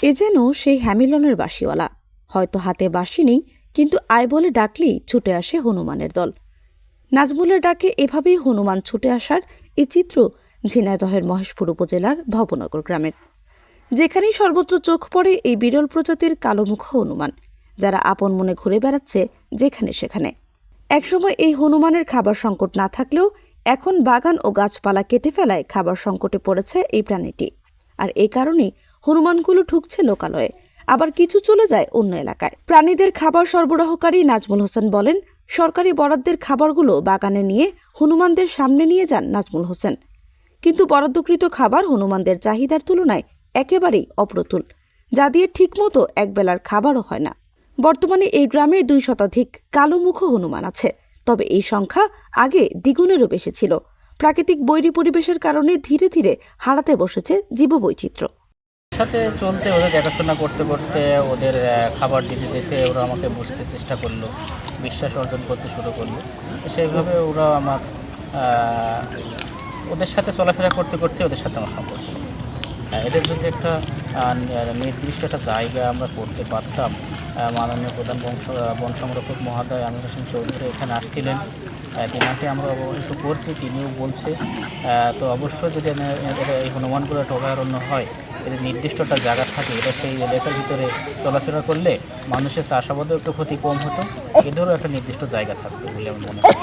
এ যেন সেই হ্যামিলনের বাঁশিওয়ালা। হয়তো হাতে বাঁশি নেই, কিন্তু আয় বলে ডাকলেই ছুটে আসে হনুমানের দল। নাজমুলের ডাকে এভাবেই হনুমান ছুটে আসার এই চিত্র ঝিনাইদহের মহেশপুর উপজেলার ভবনগর গ্রামের। যেখানেই সর্বত্র চোখ পড়ে এই বিরল প্রজাতির কালোমুখ হনুমান, যারা আপন মনে ঘুরে বেড়াচ্ছে যেখানে সেখানে। একসময় এই হনুমানের খাবার সংকট না থাকলেও এখন বাগান ও গাছপালা কেটে ফেলায় খাবার সংকটে পড়েছে এই প্রাণীটি। আর এই কারণেই হনুমানগুলো ঢুকছে লোকালয়ে, আবার কিছু চলে যায় অন্য এলাকায়। প্রাণীদের খাবার সরবরাহকারী নাজমুল হোসেন বলেন, সরকারি বরাদ্দের খাবারগুলো বাগানে নিয়ে হনুমানদের সামনে নিয়ে যান নাজমুল হোসেন। কিন্তু বরাদ্দকৃত খাবার হনুমানদের চাহিদার তুলনায় একেবারেই অপ্রতুল, যা দিয়ে ঠিকমতো একবেলার খাবারও হয় না। বর্তমানে এই গ্রামে 2 শতাধিক কালোমুখ হনুমান আছে, তবে এই সংখ্যা আগে দ্বিগুণেরও বেশি ছিল। প্রাকৃতিক বৈরী পরিবেশের কারণে ধীরে ধীরে হারাতে বসেছে জীববৈচিত্র্য। সাথে চলতে ওদের দেখাশোনা করতে করতে ওদের খাবার দিতে দিতে ওরা আমাকে বুঝতে চেষ্টা করলো, বিশ্বাস অর্জন করতে শুরু করলো। সেইভাবে ওরা আমার ওদের সাথে চলাফেরা করতে করতে ওদের সাথে আমার সম্পর্ক। এদের যদি একটা নির্দিষ্ট একটা জায়গা আমরা করতে পারতাম। মাননীয় প্রধান বন সংরক্ষক মহোদয় আমির হোসেন চৌধুরী এখানে আসছিলেন, তিনাকে আমরা অবশ্য করছি, তিনিও বলছে। তো অবশ্যই যদি এই হনুমানগুলো একটা অভয়ারণ্য হয়, এদের নির্দিষ্ট একটা জায়গা থাকে, এটা সেই এলাকার ভিতরে চলাফেরা করলে মানুষের চাষাবাদেও একটু ক্ষতি কম হতো, এদেরও একটা নির্দিষ্ট জায়গা থাকতো বলে আমি মনে করি।